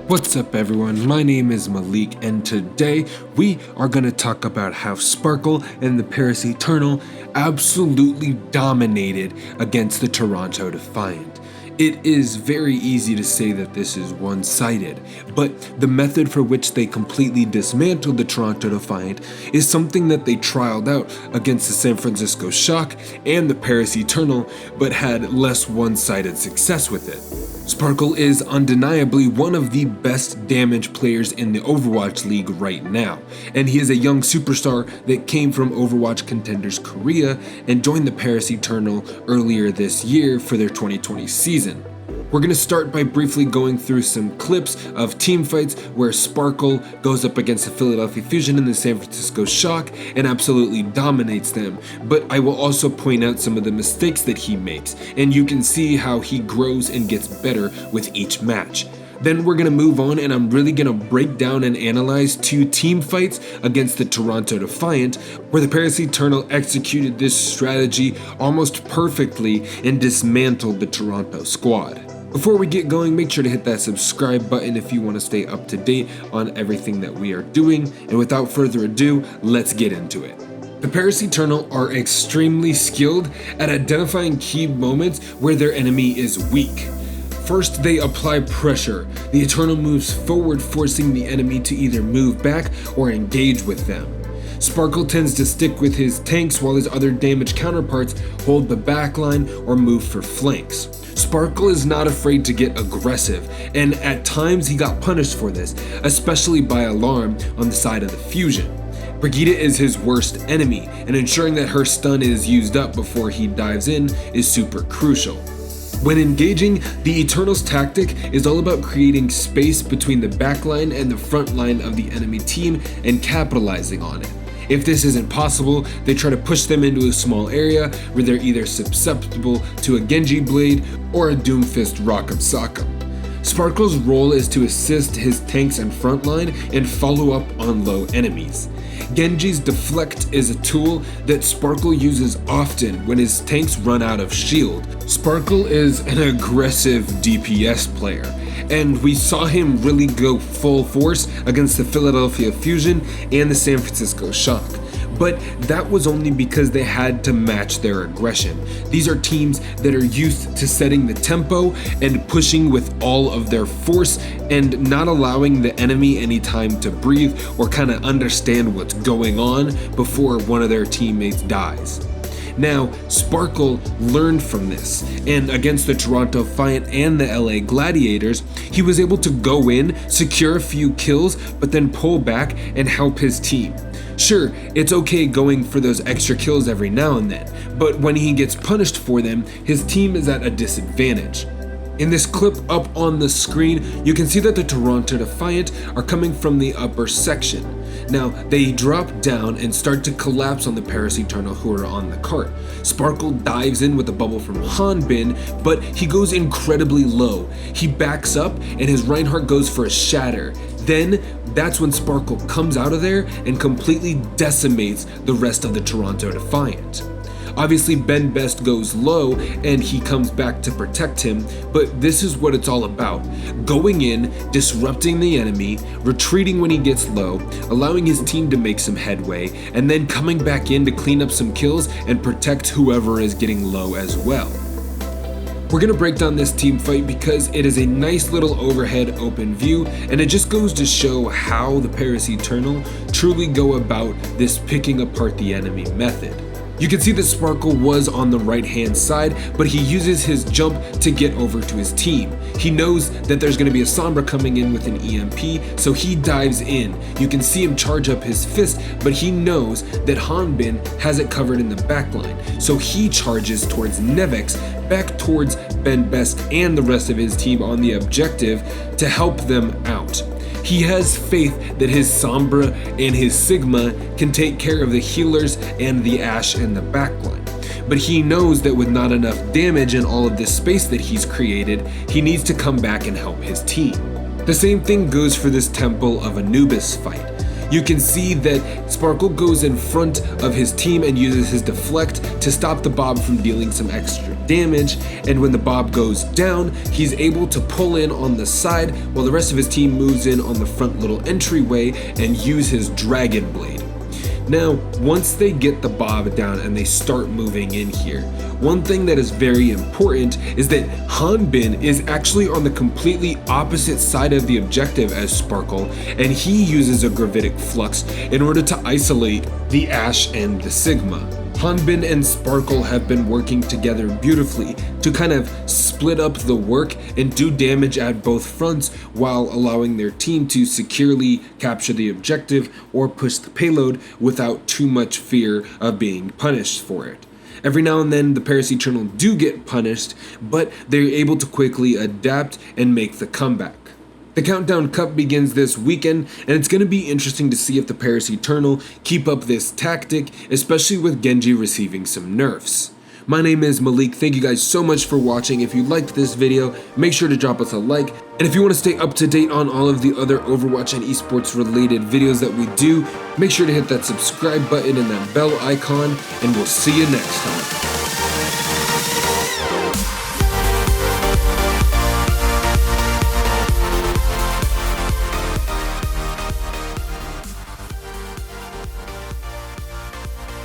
What's up everyone, my name is Malik and today we are going to talk about how Sp9rk1e and the Paris Eternal absolutely dominated against the Toronto Defiant. It is very easy to say that this is one-sided, but the method for which they completely dismantled the Toronto Defiant is something that they trialed out against the San Francisco Shock and the Paris Eternal, but had less one-sided success with it. Sp9rk1e is undeniably one of the best damage players in the Overwatch League right now, and he is a young superstar that came from Overwatch Contenders Korea and joined the Paris Eternal earlier this year for their 2020 season. We're going to start by briefly going through some clips of team fights where Sp9rk1e goes up against the Philadelphia Fusion and the San Francisco Shock and absolutely dominates them, but I will also point out some of the mistakes that he makes, and you can see how he grows and gets better with each match. Then we're going to move on and I'm really going to break down and analyze two team fights against the Toronto Defiant, where the Paris Eternal executed this strategy almost perfectly and dismantled the Toronto squad. Before we get going, make sure to hit that subscribe button if you want to stay up to date on everything that we are doing, and without further ado, let's get into it. The Paris Eternal are extremely skilled at identifying key moments where their enemy is weak. First, they apply pressure. The Eternal moves forward, forcing the enemy to either move back or engage with them. Sp9rk1e tends to stick with his tanks while his other damage counterparts hold the backline or move for flanks. Sp9rk1e is not afraid to get aggressive, and at times he got punished for this, especially by Alarm on the side of the Fusion. Brigitte is his worst enemy, and ensuring that her stun is used up before he dives in is super crucial. When engaging, the Eternal's tactic is all about creating space between the backline and the front line of the enemy team and capitalizing on it. If this isn't possible, they try to push them into a small area where they're either susceptible to a Genji blade or a Doomfist Rock'em Sock'em. Sp9rk1e's role is to assist his tanks and frontline and follow up on low enemies. Genji's Deflect is a tool that Sp9rk1e uses often when his tanks run out of shield. Sp9rk1e is an aggressive DPS player, and we saw him really go full force against the Philadelphia Fusion and the San Francisco Shock. But that was only because they had to match their aggression. These are teams that are used to setting the tempo and pushing with all of their force and not allowing the enemy any time to breathe or kind of understand what's going on before one of their teammates dies. Now, Sp9rk1e learned from this, and against the Toronto Defiant and the LA Gladiators, he was able to go in, secure a few kills, but then pull back and help his team. Sure, it's okay going for those extra kills every now and then, but when he gets punished for them, his team is at a disadvantage. In this clip up on the screen, you can see that the Toronto Defiant are coming from the upper section. Now, they drop down and start to collapse on the Paris Eternal who are on the cart. Sp9rk1e dives in with a bubble from Hanbin, but he goes incredibly low. He backs up and his Reinhardt goes for a shatter. Then, that's when Sp9rk1e comes out of there and completely decimates the rest of the Toronto Defiant. Obviously, Ben Best goes low and he comes back to protect him, but this is what it's all about. Going in, disrupting the enemy, retreating when he gets low, allowing his team to make some headway, and then coming back in to clean up some kills and protect whoever is getting low as well. We're going to break down this team fight because it is a nice little overhead open view, and it just goes to show how the Paris Eternal truly go about this picking apart the enemy method. You can see that Sp9rk1e was on the right hand side, but he uses his jump to get over to his team. He knows that there's going to be a Sombra coming in with an EMP, so he dives in. You can see him charge up his fist, but he knows that Hanbin has it covered in the backline, so he charges towards Nevex, back towards Ben Best and the rest of his team on the objective to help them out. He has faith that his Sombra and his Sigma can take care of the healers and the Ashe and the backline. But he knows that with not enough damage and all of this space that he's created, he needs to come back and help his team. The same thing goes for this Temple of Anubis fight. You can see that Sp9rk1e goes in front of his team and uses his deflect to stop the Bob from dealing some extra damage, and when the Bob goes down, he's able to pull in on the side while the rest of his team moves in on the front little entryway and use his Dragon Blade. Now, once they get the Bob down and they start moving in here, one thing that is very important is that Hanbin is actually on the completely opposite side of the objective as Sp9rk1e, and he uses a gravitic flux in order to isolate the Ashe and the Sigma. Hanbin and Sp9rk1e have been working together beautifully to kind of split up the work and do damage at both fronts while allowing their team to securely capture the objective or push the payload without too much fear of being punished for it. Every now and then the Paris Eternal do get punished, but they're able to quickly adapt and make the comeback. The Countdown Cup begins this weekend, and it's going to be interesting to see if the Paris Eternal keep up this tactic, especially with Genji receiving some nerfs. My name is Malik. Thank you guys so much for watching. If you liked this video, make sure to drop us a like. And if you want to stay up to date on all of the other Overwatch and esports related videos that we do, make sure to hit that subscribe button and that bell icon, and we'll see you next time.